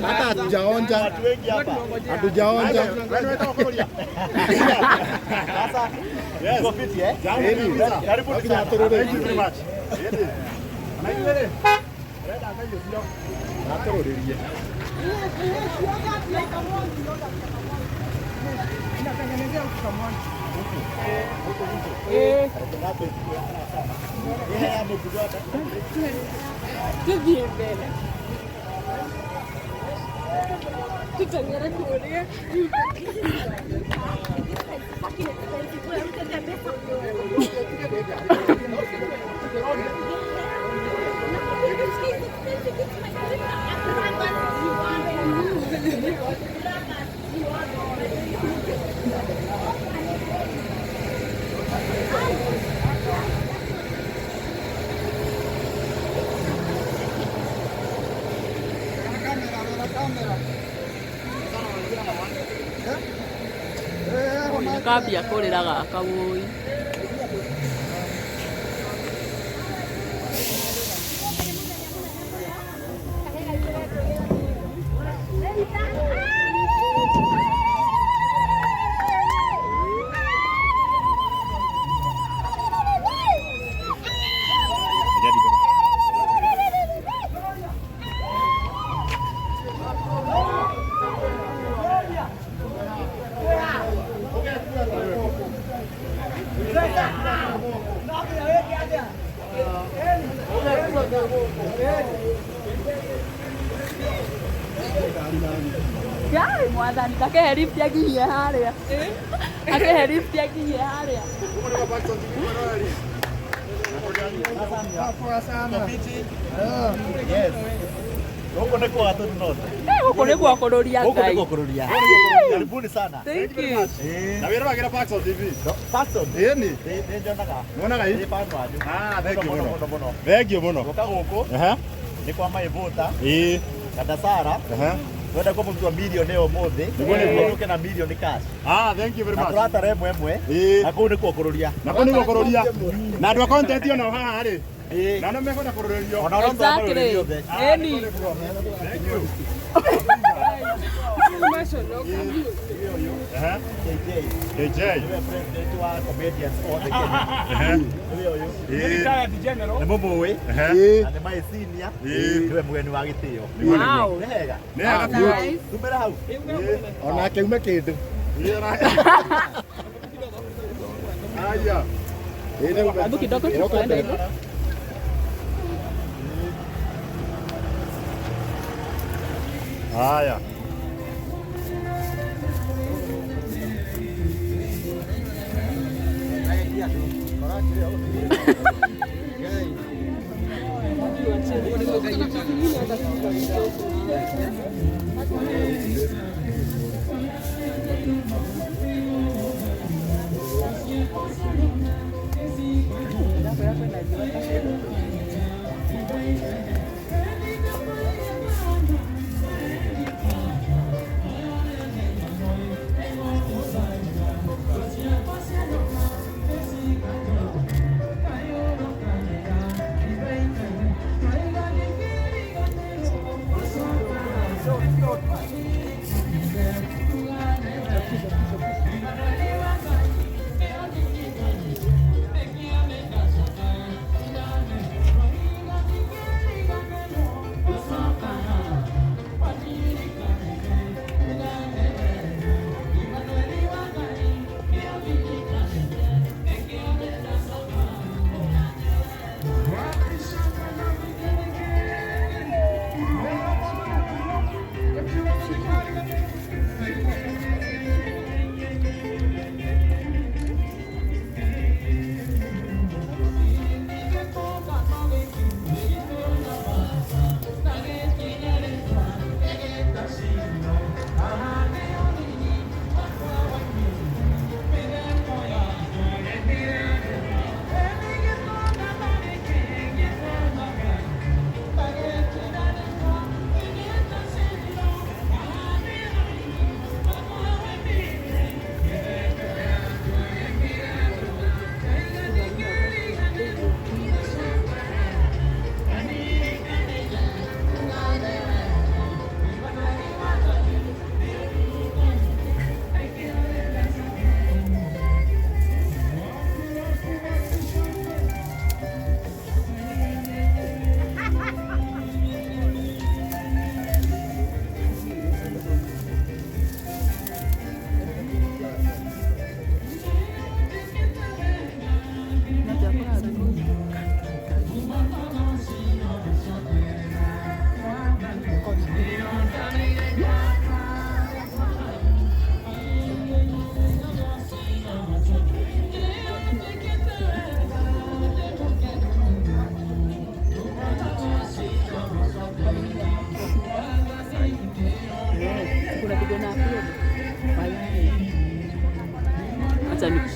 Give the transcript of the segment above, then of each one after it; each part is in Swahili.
Hata hatujaonja. Hatujaonja. Sasa yes. Profiti karibu sana. Thank you very much. Kambia kurira gaka woi Yai mwathani kakehe lift yakinyie haria akehe lift yakinyie haria Yes. Huko ndiko watu tunote. Huko ndiko kururia ngai. Huko ndiko kururia. Karibuni sana. Thank you. Na wira wagira Paxson TV. Paxson. Ni njonaga. Muonaga hii? Thank you muno. Thank you muno. Goka guku. Ni kwa Maivota. Kada Sara. Wenda kwa mtu wa milioni leo mothe. Niguo na milioni cash. Thank you very much. Turata remwe emwe. Na kuu ndiko kururia. Na kuu ndiko kururia. Na andũ a content yo no haha rĩ. Na no mekwenda kururio. Ona ro exactly. Eni. Thank you. KJ. President wa comedians all the Kenya. Ni mumwe. Na mai senior. Niwe mugeni wa gitio. Wow. Nega. Tumera hau. Ona keume kindu. Aya. Hebu kidogo tuende hivyo. Haya.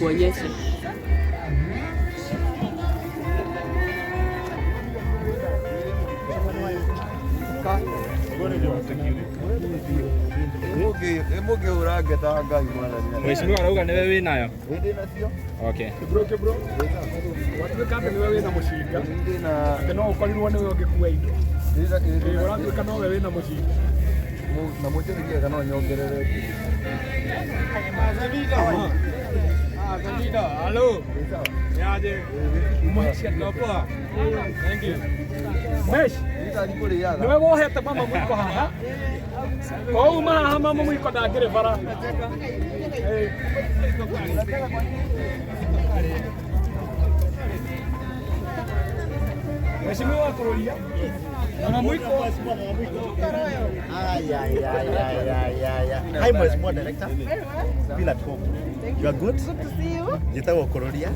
nikuonyeshe. Mheshimiwa arauga niwe winayo. Okay. Bro. Watuĩka atĩ nĩwe wĩna mũcinga atĩ no ũkorirwo nĩwe ũngĩkua indo. Ũratuĩka nowe wĩna mũcinga. Na mũtĩrĩkia kana nyongerere. Hello. Yaje. Mwashi atopoa. Thank you. Mesh. Niwe wohete mama mwiko haha. Kwa uma haha mama mwiko ndangĩrĩ bara. Mheshimiwa Kurulia. Mama mwiko. Hi, Mheshimiwa Director. Feel at home. You are good? Good to see you. Njĩtagwo Kurulia.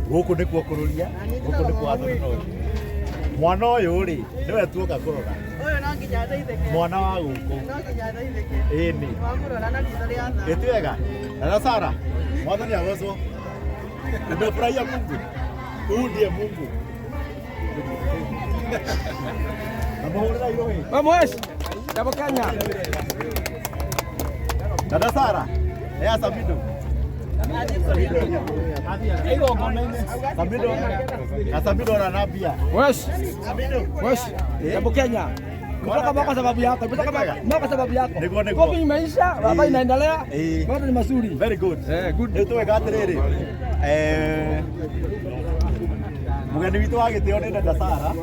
Gũkũ nĩkuo Kurulia. Gũkũ nĩkuo andũ no. Mwana ũyũ rĩ nĩwe tuoka kũrora. Ũyũ no nginya ateithĩke. Mwana wa gũkũ. No nginya ateithĩke. Ĩni. Wamũrora na ritho rĩa tha. Ĩtiwega. Dada Sara. Mwathani agocwo. Nimefurahia Mungu. Huyu ndiye Mungu. Amahorera irohi. Vamos. Tabakanya. Dada Sara. Sabido. Sabido na Nabia. Wesh. Jambo Kenya. Kutoka kwa sababu yako. Kwa sababu yako. Kopi imeisha, baba inaendelea. Bado ni mazuri. Very good. Good. Ndio tuweka atiriri. Mugeni witu wa gitio ni Dada Sara.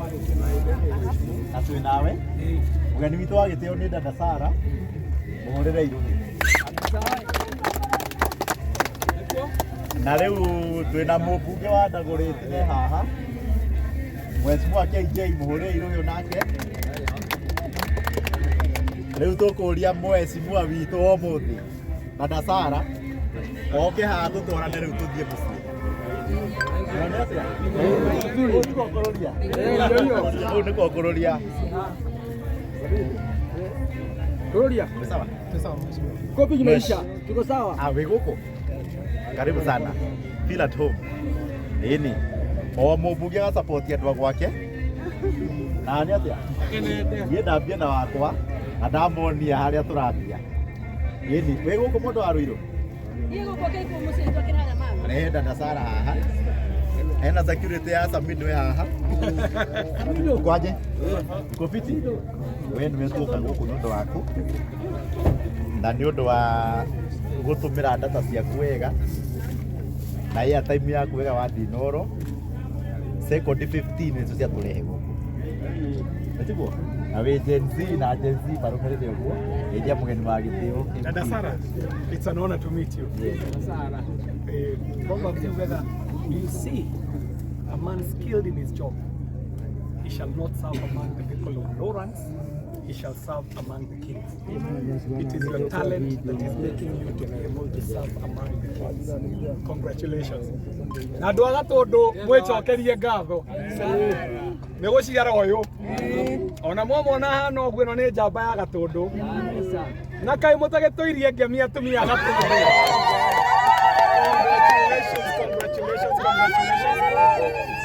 Na twi nawe. Mugeni witu wa gitio ni Dada Sara. Muhorere irugi. Na rĩu twĩna mũmbunge wa Ndagũrĩte haha Mheshimiwa KJ Mũhũrĩi ũyũ nake rĩu tũkũria Mheshimiwa witũ ũmũthĩ Dada Sara oke haha tũtwarane rĩu tũthiĩ mũciĩ. Ũyũ nĩkuo kũrũria. Kurulia. Sawa? Kopi imeisha. Tuko sawa? Wĩ gũkũ? Karibu sana. Feel at home. Ĩni. O mũmbunge ga support andũ a gwake. Na nĩ atĩa? Niĩ ndambia na wakwa na ndamonia harĩa tũrathiĩ. Ĩni. Wĩ gũkũ mũndũ wa Rũirũ? Niĩ gũkũ kĩkuo mũciĩ twakĩraga mama. Rehe Dada Sara haha. Hena security ya Samido haha. Kwaje? Uko fiti? Wewe nĩ tuoka gũkũ nĩ ũndũ waku. Na nĩ ũndũ wa gũtũmĩra data ciaku wega. Na airtime yaku wega wa dinoro. Second 15 nĩcio ciatũrehe gũkũ. Nĩtiguo? Na wĩ Gen Z na Gen Z barũmĩrĩre ũguo. Ĩndia mũgeni wa gĩtĩo. Dada Sara, it's an honor to meet you. Dada Sara, probably whether you see a man skilled in his job, he shall not serve among the people of Lawrence, he shall serve among the kings. It is your talent that is making you to be able to serve among the kings. Congratulations. Na andũ a Gatũndũ mwĩcokerie ngatho nĩ gũciara ũyũ. Ona mwamona hana ũguo ĩno nĩ njamba ya Gatũndũ. Na kaĩ mũtagĩtũirie ngemi atumia a Gatũndũ. Congratulations.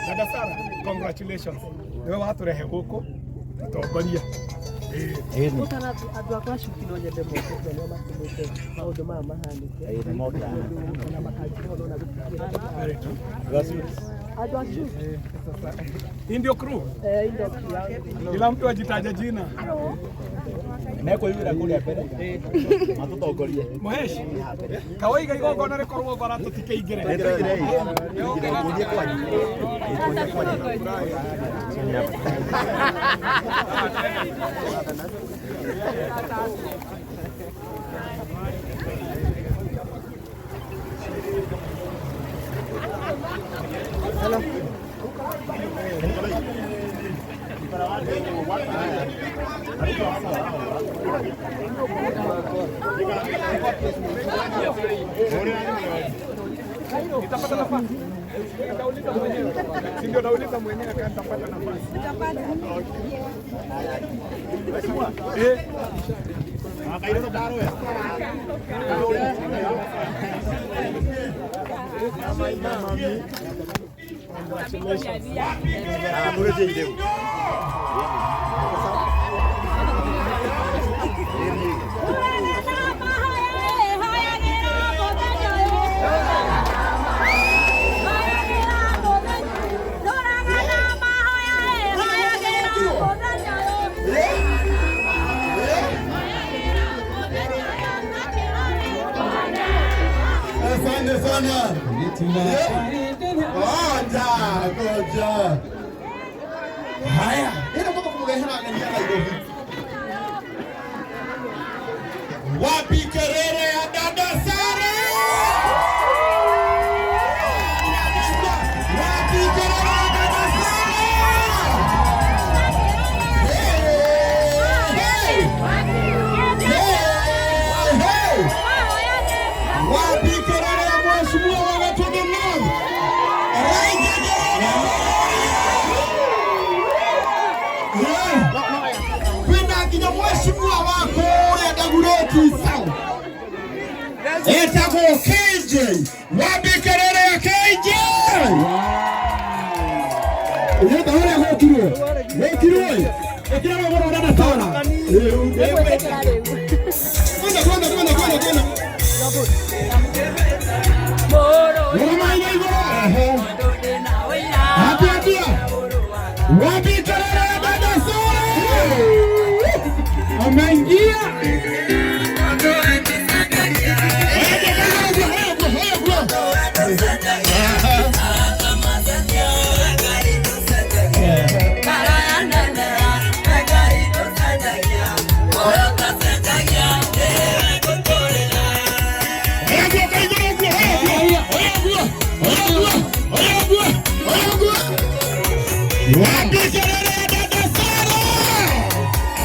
Dada Sara, congratulations. Niwe watũrehe gũkũ tũtongoria. Mũtana andũ akwa cuki no nyende mokĩte nĩo matũmĩte maũndũ maya mahanĩke. Nĩ moka. Na makanjĩra na gũtuĩka. Andũ a cuki. Hii ndio crew. Ndio crew. Kila mtu ajitaje jina. Mekũiyũra kũrĩa mbere. Matũtongorie. Mohesh. Kawaiga igongona rĩkorwo bara tũtikĩingĩre. Nĩtũthiĩ kwanyu. Hello. Nitapata nafasi. Ndio nauliza mwenyewe kama nitapata nafasi. Utapata. Asante sana. Ngoja. Haya, ina mpaka kumgehana angalia hivi. Wapi kelele ya dada Sara? Wapi kelele ya dada Sara? Wapi kelele ya mheshimiwa wanatoka nani? Kwenda kija mheshimiwa wako ya Dagureti sawa. Etako KJ. Wapi kelele ya KJ? Yenda wale hokiro. Hokiro. Ekira mwana dada Sara. Kwenda. Wapi kelele ya dada Sara? Ameingia. Wapi kelele ya dada Sara?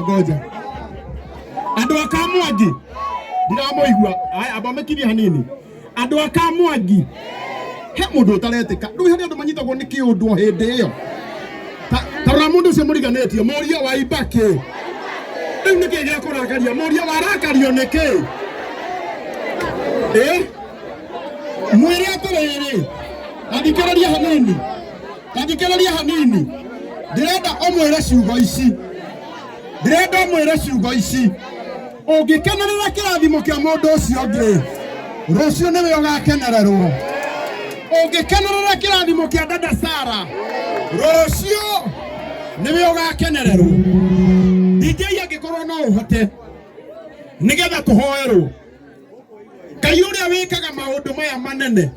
Goja. Andũ akamwangi. Ndiramoigua. Aya abamekirie hanini. Andũ akamwangi. He mũndũ ũtaretĩka. Ndũĩ harĩ andũ manyitagwo nĩ kĩũndũ hĩndĩ ĩyo. Tarora mũndũ ũcio mũriganĩtie. Mũria wa Ibaki. Rĩu nĩkĩ gĩa kũrakaria? Mũria warakario nĩkĩ? Mwĩre atĩrĩrĩ. Thikĩrĩria hanini. Ndĩrenda ũmwĩre ciugo ici. Ũngĩkenerera kĩrathimo kĩa mũndũ ũcio ũngĩ, rũciũ nĩwe ũgakenererwo. Ũngĩkenerera kĩrathimo kĩa dada Sara, rũciũ nĩwe ũgakenererwo. DJ angĩkorwo no ũhote nĩgetha tũhoerwo. Ngai ũrĩa wĩkaga maũndũ maya manene,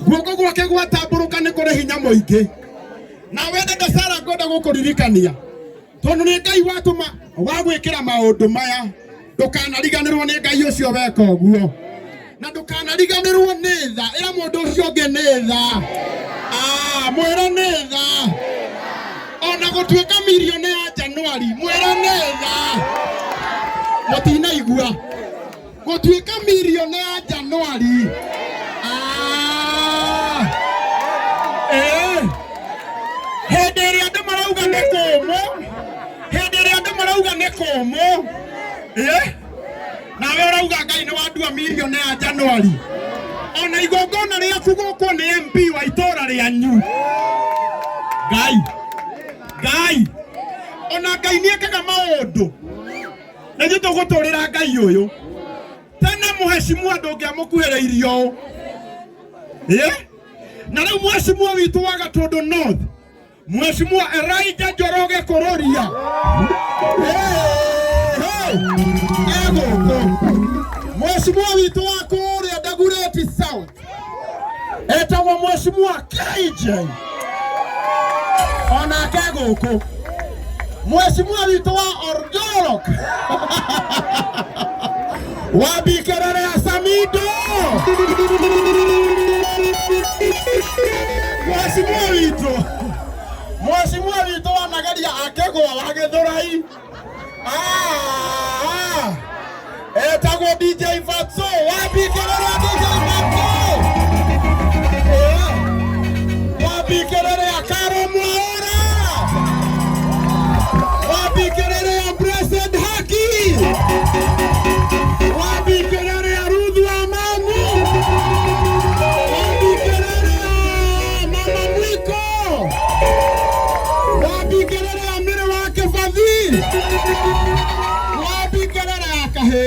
guoko gwake gwatambũrũka nĩ kũrĩ hinya mũingĩ. Na we dada Sara ngwenda gũkũririkania, tondũ nĩ Ngai watũma wagwĩkĩra maũndũ maya, ndũkanariganĩrwo nĩ Ngai ũcio weka ũguo. Na ndũkanariganĩrwo nĩ tha, ĩra mũndũ ũcio ũngĩ nĩ tha. Mwĩra nĩ tha. Ona gũtuĩka mirioni ya Januari, mwĩra nĩ tha. Mũtinaigua. Gũtuĩka mirioni ya Januari. Hĩndĩ ĩrĩa andũ marauga nĩ kũmũ. Nawe ũrauga Ngai nĩ wandua mirioni ya Januari. Ona igongona rĩaku gũkũ nĩ MP wa itũra rĩanyu. Ngai. Ona Ngai nĩekaga maũndũ. Na ithuĩ tũgũtũrĩra Ngai ũyũ. Tena mũhecimua ndũngĩamũkuhĩrĩirio. Na rĩu mheshimiwa witũ wa Gatũndũ North, Mheshimiwa Elijah Njoroge Kururia. Mheshimiwa witũ wa kũrĩa Dagoretti South, etagwo Mheshimiwa KJ. Onake gũkũ. Mheshimiwa witũ wa Orjorok. Wabikerere ya Samido. Mheshimiwa witũ wa Nagaria akegwa wa Gĩthũrai. Etagwo DJ Fatso. Wabikerere ya DJ Fatso. Wabikerere ya Karo Mwaura. Wabikerere ya Blessed Haki. Wabikerere ya Ruth wa Mamu. Wabikerere ya Mama Mwiko. Wabikerere ya Mire wa Kefadhi. Wabikerere ya Kahe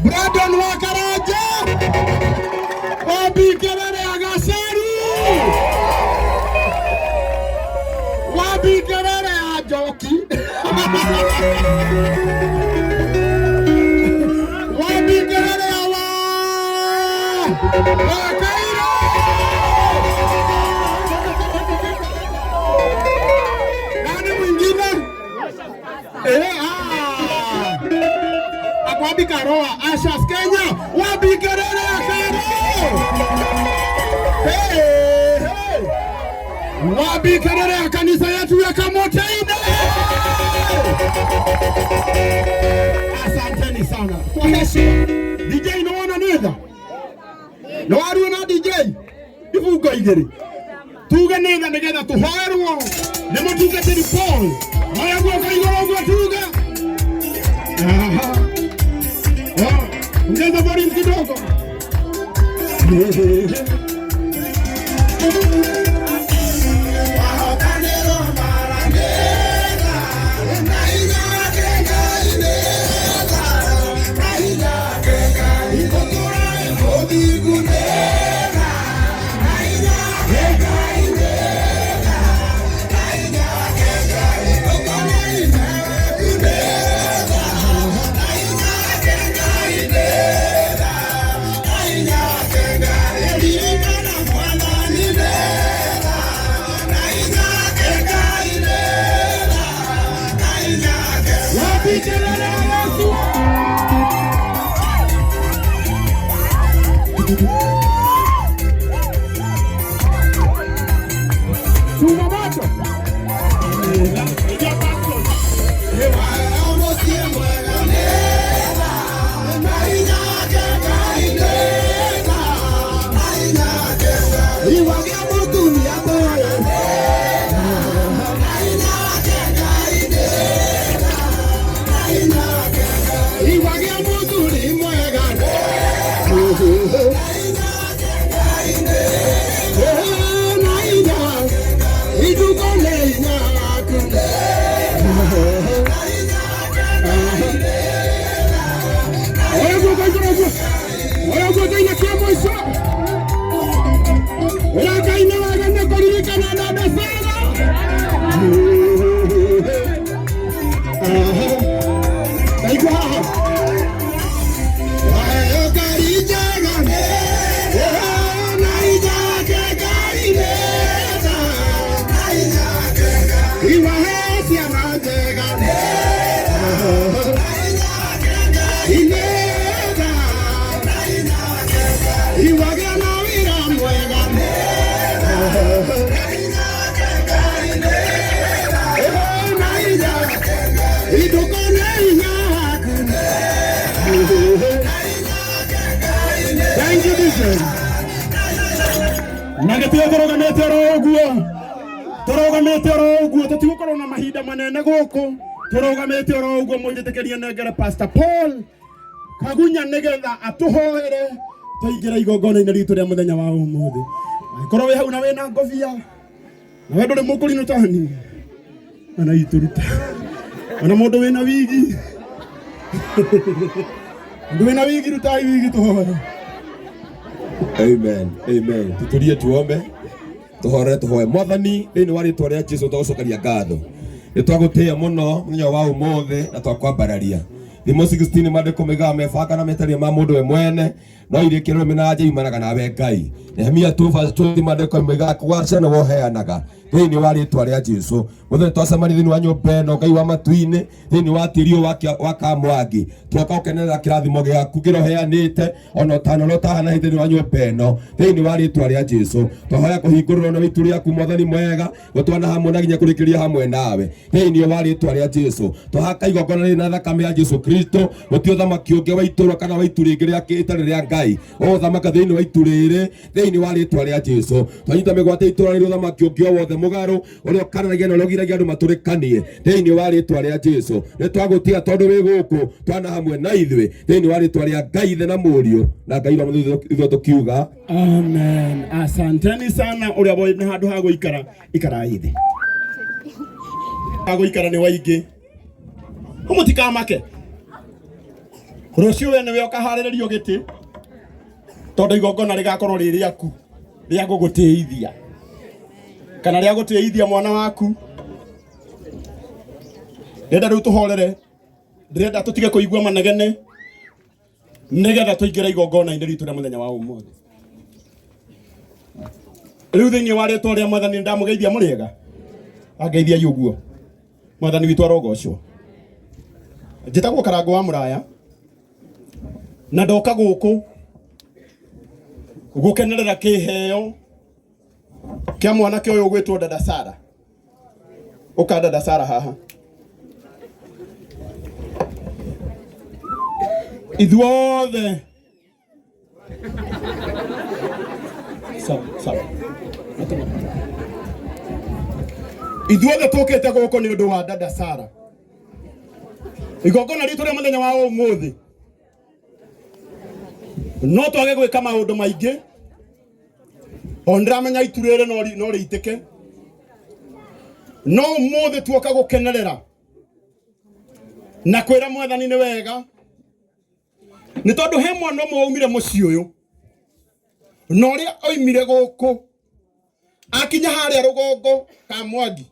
Brandon wa Karaja. Wabikerere ya Gaceru. Wabikerere ya Joki. Wabikerere ya Wakairo. Nani mwingine? Akwambika Roa Ashas Kenya. Wabikerere ya Karo. Wabikerere ya kanisa yetu ya Kamoteine. Asanteni sana kwa heshima. DJ naona nitha. Nawaru na DJ. Ivuga igere. Tuga nitha nigetha tuhoerwo. Nĩ mũtungatĩri Paul. Maya guoka igũrũ ũguo tuga. Ongeza volume kidogo. turugamite oro uguo tutigukorwo na mahinda manene guku turugamite oro uguo munjitikirie nengere Pastor Paul Kagunya nigetha atuhoere tuingira igongona-inĩ ritu ria muthenya wa umuthi korwo wi hau na wina ngobia na we nduri mukurino tani ana ituruta ana mundu wina wigi ndu wina wigi rutai wigi tuhoere. Amen, amen. Tutulie tuombe tuhoe mwathani thini wa ritwa ria Jesu tugucokeria ngatho ni twagutia muno muthenya wa umuthi na twakwambararia thimo 16 mandiko migaa mebanga na metaria ma mundu we mwene no irikiro minaje imanaga nawe Ngai. Nehemia 2:20 mandiko migaa kwacha na woheanaga thini wa ritwa ria Jesu muthenya twacemani thini wa nyumba ino Ngai wa matuini thini wa tirio wa kamwangi twoka ukenerera kirathimo giaku giroheanite ona tano rotahana thini wa nyumba ino thini wa ritwa ria Jesu twahoya kuhingurira na witu riaku mwathani mwega gutwana hamwe na ginya kurikiria hamwe nawe thini wa ritwa ria Jesu twahaka igongona rina thakame ya Jesu Kristo gutio thamaki ungi wa itura kana wa itu ringi ria kitare ria Ngai o thamaka thini wa itu riri thini wa ritwa ria Jesu twanyita migwate itura ri thamaki ungi o wothe mugaru uria kananagia na logiragia andu maturikanie thini wa ritwa ria Jesu ni twagutia tondu wi guku twana hamwe na ithui thini wa ritwa ria Ngai the na murio na Ngai wa muthu tukiuga amen. Asanteni sana uria boy ni handu ha guikara ikara ithi ha guikara ni waingi umutikamake rucio we niwe ukaharirerio giti tondu igongona rigakorwo riri aku ria gugutiithia kana ria gutiithia mwana waku ndenda riu tuhorere ndirenda tutige kuigua manegene nigetha tuingira igongona-inĩ ritu ria muthenya wa umuthi riu thiini wa ritwa ria mwathani ndamugeithia muriega angeithia yuguo mwathani witu arogocwo njitagwo Karango wa Muraya na ndoka guku gukenerera kiheo kia mwanake uyu gwitwo dada Sara uka dada Sara haha ithuothe sawa ithuothe tukite guku ni undu wa dada Sara igongona ritu ria muthenya wa umuthi no twage gwika maundu maingi ondramenya iturere no riitike no umuthi tuoka gukenerera na kwira mwathani ni wega ni tondu he mwana umwe umire mucii uyu no ria oimire guku akinya haria rugongo ka Mwangi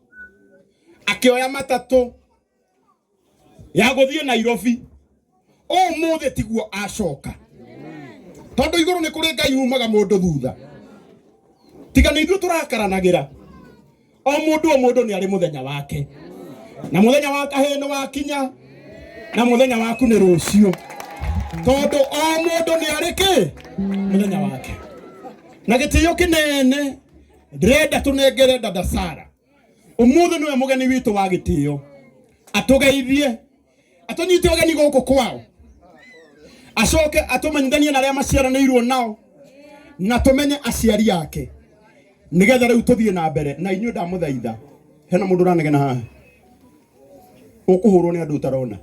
akioya matatu ya guthie Nairobi umuthi tiguo acoka tondu iguru ni kuri Ngai umaga mundu thutha tiga ni ithu turakaranagira o mundu ni ari muthenya wake na muthenya wa kaheno wakinya na muthenya waku ni rucio tondu o mundu ni ari ki muthenya wake na gitio kinene ndirenda tunengere dada Sara umuthi niwe mugeni witu wa gitio atugeithie atunyite ugeni guku kwao acoke atumenyithanie na aria maciaranĩirwo nao na tumenye aciari yake nigetha riu tuthie na mbere na inyuĩ ndamuthaitha hena mundu uranegena haha ukuhurwo ni andu utarona